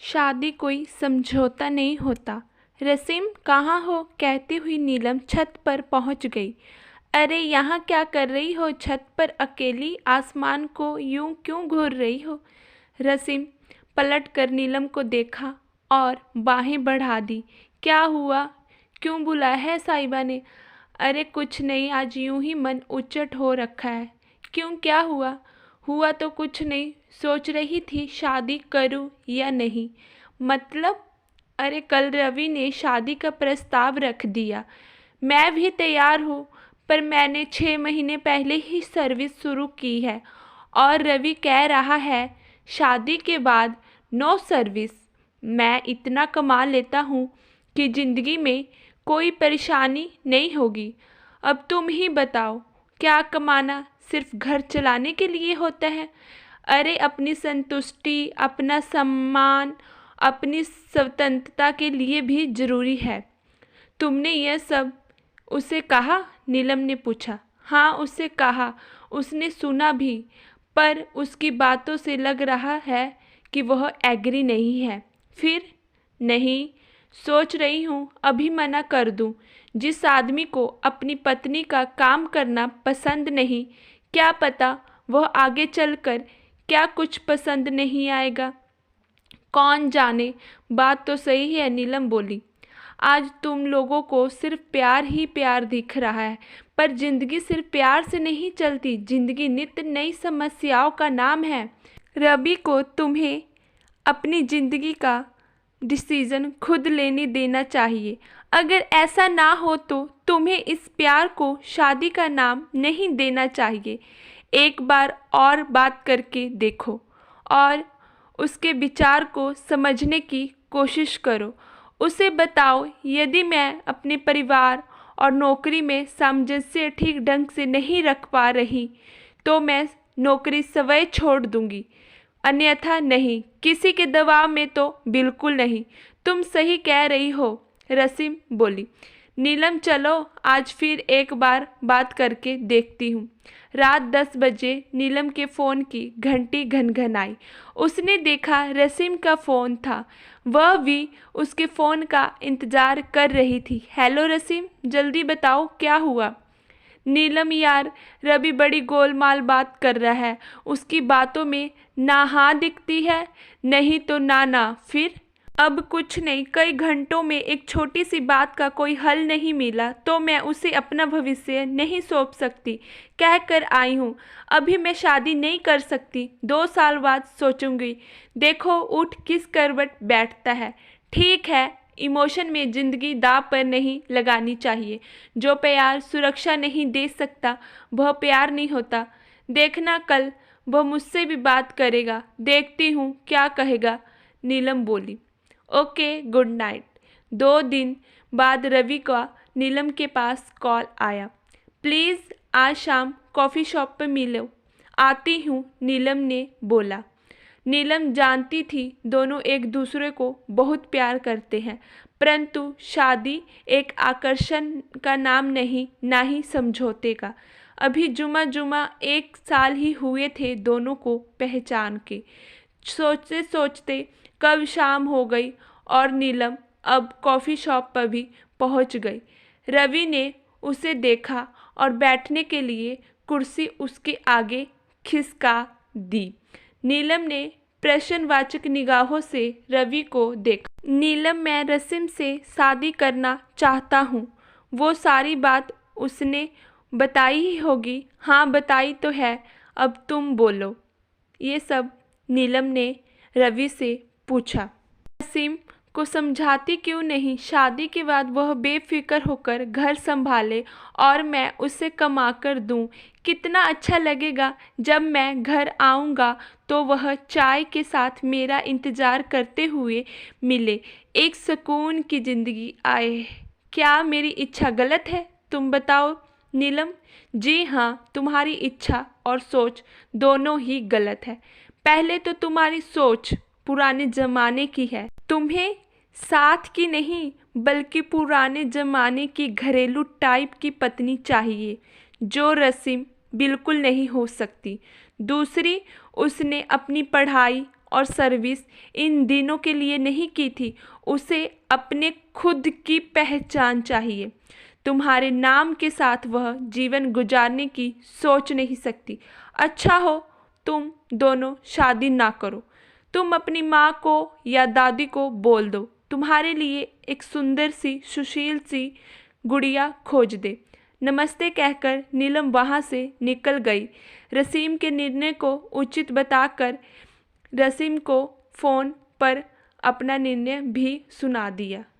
शादी कोई समझौता नहीं होता। रसीम कहाँ हो कहती हुई नीलम छत पर पहुंच गई। अरे यहाँ क्या कर रही हो? छत पर अकेली आसमान को यूं क्यों घूर रही हो? रसीम पलट कर नीलम को देखा और बाहें बढ़ा दी। क्या हुआ? क्यों बुलाया है साहिबा ने? अरे कुछ नहीं, आज यूं ही मन उचट हो रखा है। क्यों, क्या हुआ? हुआ तो कुछ नहीं, सोच रही थी शादी करूं या नहीं। मतलब? अरे कल रवि ने शादी का प्रस्ताव रख दिया। मैं भी तैयार हूँ, पर मैंने 6 महीने पहले ही सर्विस शुरू की है और रवि कह रहा है शादी के बाद नो सर्विस। मैं इतना कमा लेता हूँ कि ज़िंदगी में कोई परेशानी नहीं होगी। अब तुम ही बताओ, क्या कमाना सिर्फ घर चलाने के लिए होता है? अरे अपनी संतुष्टि, अपना सम्मान, अपनी स्वतंत्रता के लिए भी ज़रूरी है। तुमने यह सब उसे कहा? नीलम ने पूछा। हाँ, उसे कहा। उसने सुना भी, पर उसकी बातों से लग रहा है कि वह एग्री नहीं है। फिर? नहीं, सोच रही हूँ अभी मना कर दूँ। जिस आदमी को अपनी पत्नी का काम करना पसंद नहीं, क्या पता वह आगे चलकर क्या कुछ पसंद नहीं आएगा। कौन जाने। बात तो सही है, नीलम बोली। आज तुम लोगों को सिर्फ प्यार ही प्यार दिख रहा है, पर जिंदगी सिर्फ प्यार से नहीं चलती। जिंदगी नित्य नई समस्याओं का नाम है। रवि को तुम्हें अपनी जिंदगी का डिसीजन खुद लेने देना चाहिए। अगर ऐसा ना हो तो तुम्हें इस प्यार को शादी का नाम नहीं देना चाहिए। एक बार और बात करके देखो और उसके विचार को समझने की कोशिश करो। उसे बताओ, यदि मैं अपने परिवार और नौकरी में सामंजस्य ठीक ढंग से नहीं रख पा रही तो मैं नौकरी स्वयं छोड़ दूंगी, अन्यथा नहीं। किसी के दबाव में तो बिल्कुल नहीं। तुम सही कह रही हो, रसीम बोली। नीलम, चलो आज फिर एक बार बात करके देखती हूँ। रात 10 बजे नीलम के फ़ोन की घंटी घनघनाई। उसने देखा रसीम का फ़ोन था। वह भी उसके फ़ोन का इंतज़ार कर रही थी। हेलो रसीम, जल्दी बताओ क्या हुआ? नीलम यार, रवि बड़ी गोलमाल बात कर रहा है। उसकी बातों में ना हाँ दिखती है, नहीं तो ना ना। फिर? अब कुछ नहीं, कई घंटों में एक छोटी सी बात का कोई हल नहीं मिला तो मैं उसे अपना भविष्य नहीं सौंप सकती, कह कर आई हूँ। अभी मैं शादी नहीं कर सकती, 2 साल बाद सोचूंगी। देखो उठ किस करवट बैठता है। ठीक है, इमोशन में ज़िंदगी दांव पर नहीं लगानी चाहिए। जो प्यार सुरक्षा नहीं दे सकता वह प्यार नहीं होता। देखना कल वह मुझसे भी बात करेगा, देखती हूँ क्या कहेगा, नीलम बोली। Okay, good night. 2 दिन बाद रवि का नीलम के पास कॉल आया। प्लीज़ आज शाम कॉफ़ी शॉप पर मिलो। आती हूँ, नीलम ने बोला। नीलम जानती थी दोनों एक दूसरे को बहुत प्यार करते हैं, परंतु शादी एक आकर्षण का नाम नहीं, ना ही समझौते का। अभी जुमा जुमा 1 साल ही हुए थे दोनों को पहचान के। सोचते सोचते कब शाम हो गई और नीलम अब कॉफ़ी शॉप पर भी पहुंच गई। रवि ने उसे देखा और बैठने के लिए कुर्सी उसके आगे खिसका दी। नीलम ने प्रश्नवाचक निगाहों से रवि को देखा। नीलम, मैं रसीम से शादी करना चाहता हूँ। वो सारी बात उसने बताई ही होगी। हाँ बताई तो है, अब तुम बोलो। ये सब नीलम ने रवि से पूछा। रसीम को समझाती क्यों नहीं? शादी के बाद वह बेफिक्र होकर घर संभाले और मैं उसे कमा कर दूँ। कितना अच्छा लगेगा जब मैं घर आऊँगा तो वह चाय के साथ मेरा इंतज़ार करते हुए मिले। एक सुकून की ज़िंदगी आए। क्या मेरी इच्छा गलत है? तुम बताओ नीलम। जी हाँ, तुम्हारी इच्छा और सोच दोनों ही गलत है। पहले तो तुम्हारी सोच पुराने ज़माने की है। तुम्हें साथ की नहीं बल्कि पुराने ज़माने की घरेलू टाइप की पत्नी चाहिए, जो रसीम बिल्कुल नहीं हो सकती। दूसरी, उसने अपनी पढ़ाई और सर्विस इन दिनों के लिए नहीं की थी। उसे अपने खुद की पहचान चाहिए। तुम्हारे नाम के साथ वह जीवन गुजारने की सोच नहीं सकती। अच्छा हो तुम दोनों शादी ना करो। तुम अपनी माँ को या दादी को बोल दो तुम्हारे लिए एक सुंदर सी सुशील सी गुड़िया खोज दे। नमस्ते कहकर नीलम वहाँ से निकल गई। रसीम के निर्णय को उचित बताकर रसीम को फ़ोन पर अपना निर्णय भी सुना दिया।